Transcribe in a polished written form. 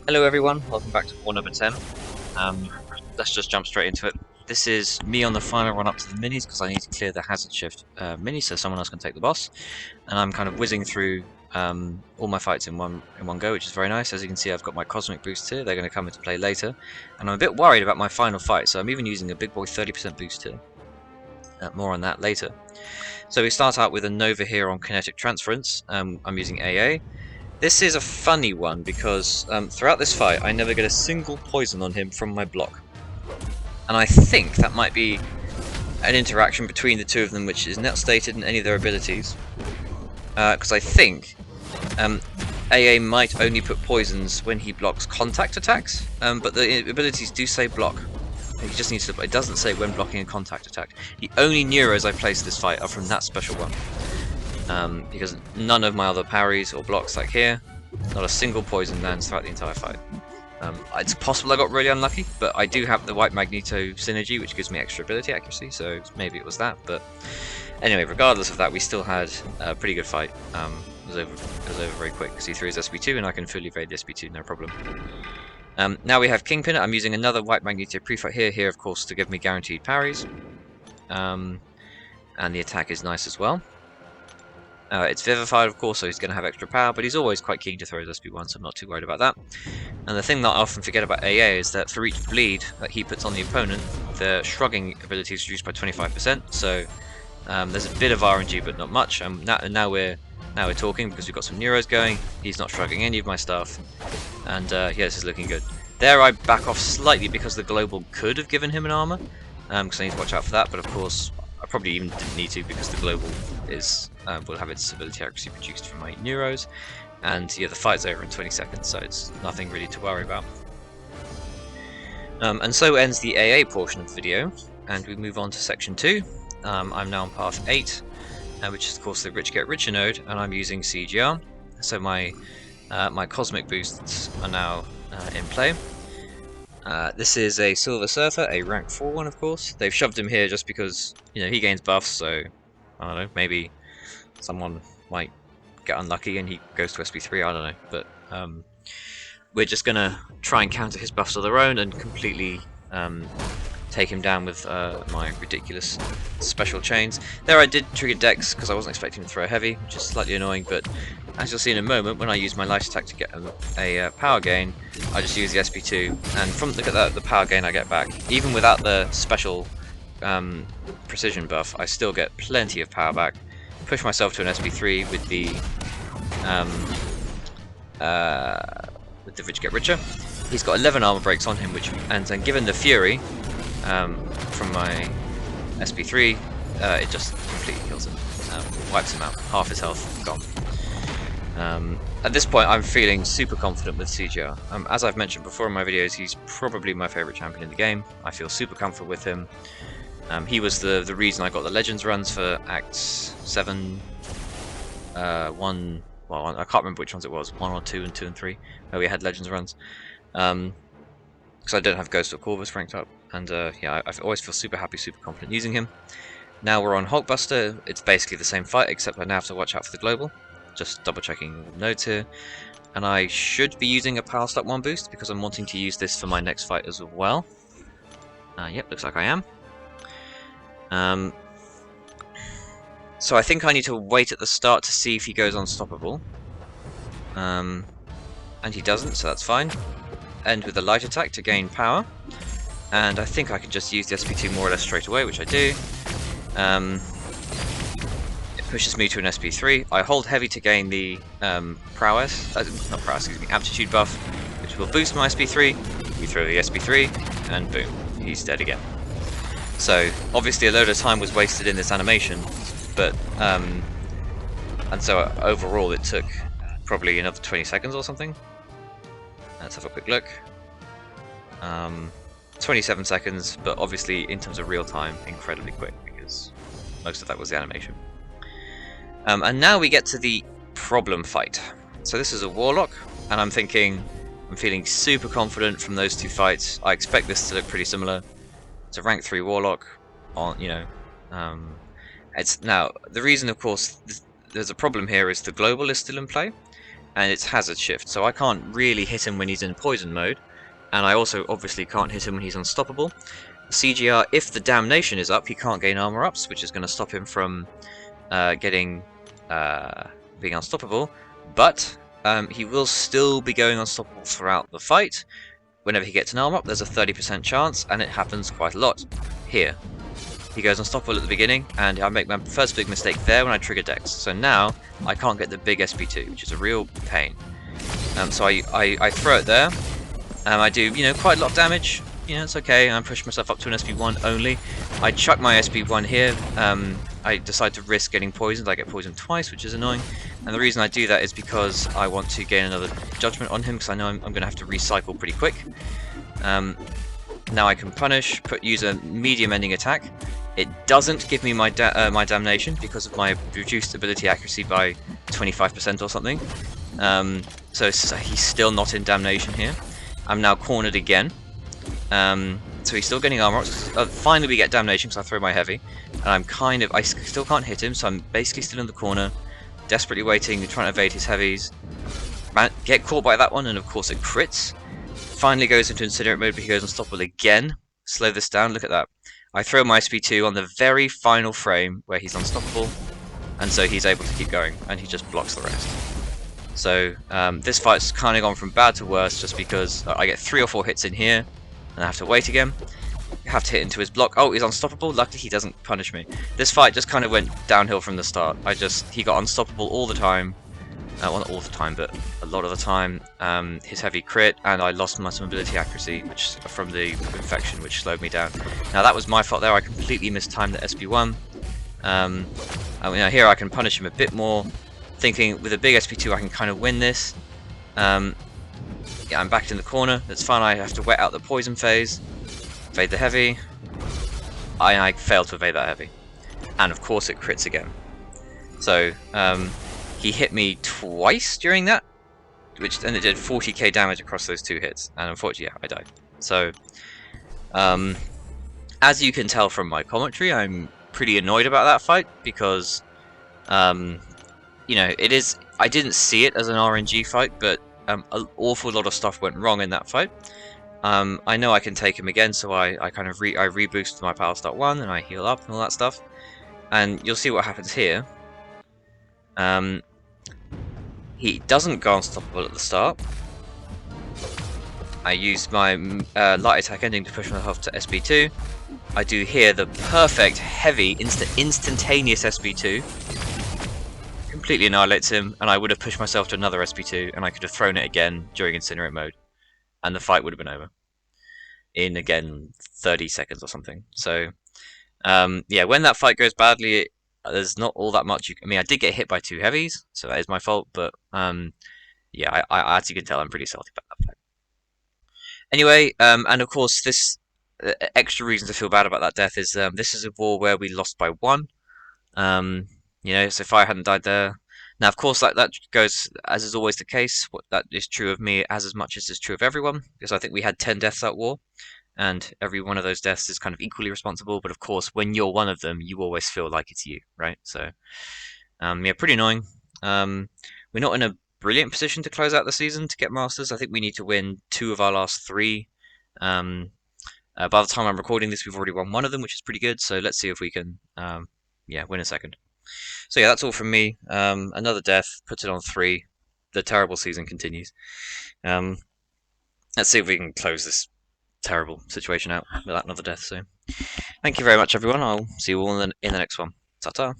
Hello everyone, welcome back to War number 10. Let's just jump straight into it. This is me on the final run up to the minis because I need to clear the hazard shift mini so someone else can take the boss. And I'm kind of whizzing through all my fights in one go, which is very nice. As you can see, I've got my cosmic boost here. They're going to come into play later. And I'm a bit worried about my final fight, so I'm even using a big boy 30% boost here. More on that later. So we start out with a Nova here on kinetic transference. I'm using AA. This is a funny one because throughout this fight I never get a single poison on him from my block. And I think that might be an interaction between the two of them which is not stated in any of their abilities. Because I think AA might only put poisons when he blocks contact attacks, but the abilities do say block. He just needs to. It doesn't say when blocking a contact attack. The only Neuros I place this fight are from that special one. Because none of my other parries or blocks like here, not a single poison lands throughout the entire fight. It's possible I got really unlucky, but I do have the White Magneto synergy, which gives me extra ability accuracy, so maybe it was that. But anyway, regardless of that, we still had a pretty good fight. It was over very quick. C3 is SB2, and I can fully evade the SB2, no problem. Now we have Kingpin. I'm using another White Magneto pre-fight here, of course, to give me guaranteed parries. And the attack is nice as well. It's vivified, of course, so he's going to have extra power, but he's always quite keen to throw his SB1, so I'm not too worried about that. And the thing that I often forget about AA is that for each bleed that he puts on the opponent, the shrugging ability is reduced by 25%, so there's a bit of RNG, but not much. Now we're talking because we've got some Neuros going. He's not shrugging any of my stuff, and yeah, this is looking good. There I back off slightly because the global could have given him an armor, because I need to watch out for that, but of course I probably even didn't need to because the global is will have its ability accuracy reduced from my Neuros, and yeah, the fight's over in 20 seconds, so it's nothing really to worry about. And so ends the AA portion of the video, and we move on to section 2. I'm now on path 8, which is of course the Rich Get Richer node, and I'm using CGR, so my cosmic boosts are now in play. This is a Silver Surfer, a rank 4 one, of course. They've shoved him here just because, you know, he gains buffs, so I don't know, maybe someone might get unlucky and he goes to SB3, I don't know, but we're just gonna try and counter his buffs of their own and completely take him down with my ridiculous special chains. There I did trigger Dex because I wasn't expecting to throw heavy, which is slightly annoying, but as you'll see in a moment, when I use my light attack to get a power gain, I just use the SB2, and from look at that, the power gain I get back, even without the special precision buff, I still get plenty of power back. Push myself to an SB3 with the Rich Get Richer. He's got 11 armor breaks on him, and then given the Fury from my SB3, it just completely kills him, wipes him out, half his health gone. At this point, I'm feeling super confident with CGR. As I've mentioned before in my videos, he's probably my favourite champion in the game. I feel super comfortable with him. He was the reason I got the Legends runs for Acts 7, 1, well, I can't remember which ones it was, 1 or 2 and 2 and 3, where we had Legends runs. Because I don't have Ghost or Corvus ranked up, and yeah, I always feel super happy, super confident using him. Now we're on Hulkbuster. It's basically the same fight, except I now have to watch out for the global. Just double checking notes here. And I should be using a Power Stock 1 boost because I'm wanting to use this for my next fight as well. Yep, looks like I am. So I think I need to wait at the start to see if he goes unstoppable. And he doesn't, so that's fine. End with a light attack to gain power. And I think I can just use the SP2 more or less straight away, which I do. It pushes me to an SP3. I hold heavy to gain the prowess, not prowess, excuse me, aptitude buff, which will boost my SP3. We throw the SP3, and boom, he's dead again. So obviously a load of time was wasted in this animation, but and so overall it took probably another 20 seconds or something. Let's have a quick look. 27 seconds, but obviously in terms of real time, incredibly quick because most of that was the animation. And now we get to the problem fight. So this is a Warlock, and I'm feeling super confident from those two fights. I expect this to look pretty similar. It's a rank 3 Warlock, on it's now the reason, of course, there's a problem here is the global is still in play, and it's hazard shift, so I can't really hit him when he's in poison mode, and I also obviously can't hit him when he's unstoppable. CGR, if the damnation is up, he can't gain armor ups, which is going to stop him from being unstoppable, but he will still be going unstoppable throughout the fight. Whenever he gets an armor up, there's a 30% chance, and it happens quite a lot. Here, he goes unstoppable at the beginning, and I make my first big mistake there when I trigger Dex. So now I can't get the big SP2, which is a real pain. So I throw it there. I do, quite a lot of damage. It's okay. I push myself up to an SP1 only. I chuck my SP1 here. I decide to risk getting poisoned. I get poisoned twice, which is annoying. And the reason I do that is because I want to gain another judgment on him, because I know I'm going to have to recycle pretty quick. Now I can punish, use a medium ending attack. It doesn't give me my damnation because of my reduced ability accuracy by 25% or something. So he's still not in damnation here. I'm now cornered again. So he's still getting armor. Finally we get damnation because I throw my heavy. And I still can't hit him, so I'm basically still in the corner, desperately waiting, trying to evade his heavies. Get caught by that one, and of course it crits. Finally goes into incinerate mode, but he goes unstoppable again. Slow this down, look at that. I throw my SP2 on the very final frame where he's unstoppable, and so he's able to keep going, and he just blocks the rest. So this fight's kind of gone from bad to worse just because I get 3 or 4 hits in here, and I have to wait again. I have to hit into his block. Oh, he's unstoppable. Luckily he doesn't punish me. This fight just kind of went downhill from the start. He got unstoppable all the time. Well, not all the time, but a lot of the time. His heavy crit, and I lost my mobility accuracy, from the infection, which slowed me down. Now that was my fault there. I completely mistimed the SP1. Here I can punish him a bit more, thinking with a big SP2 I can kind of win this. Yeah, I'm backed in the corner. That's fine. I have to wait out the poison phase, evade the heavy. I failed to evade that heavy, and of course it crits again. So he hit me twice during that, and it did 40k damage across those 2 hits, and unfortunately, yeah, I died. So, as you can tell from my commentary, I'm pretty annoyed about that fight because, it is. I didn't see it as an RNG fight, but an awful lot of stuff went wrong in that fight. I know I can take him again, so I reboost my power start 1 and I heal up and all that stuff, and you'll see what happens here. He doesn't go unstoppable at the start. I use my light attack ending to push myself to SP2. I do here the perfect heavy instantaneous SP2. Completely annihilates him, and I would have pushed myself to another SP2, and I could have thrown it again during incinerate mode, and the fight would have been over in, again, 30 seconds or something. So yeah, when that fight goes badly, there's not all that much. I did get hit by 2 heavies, so that is my fault. But yeah, I as you can tell, I'm pretty salty about that fight. Anyway, and of course, this extra reason to feel bad about that death is this is a war where we lost by 1. So if I hadn't died there, now of course that goes, as is always the case. That is true of me as much as it's true of everyone, because I think we had 10 deaths that war. And every one of those deaths is kind of equally responsible, but of course, when you're one of them, you always feel like it's you, right? So, yeah, pretty annoying. We're not in a brilliant position to close out the season to get Masters. I think we need to win 2 of our last 3. By the time I'm recording this, we've already won 1 of them, which is pretty good. So let's see if we can, yeah, win a second. So yeah, that's all from me. Another death, puts it on 3. The terrible season continues. Let's see if we can close this terrible situation out without another death. So thank you very much, everyone. I'll see you all in the next one. Ta-ta.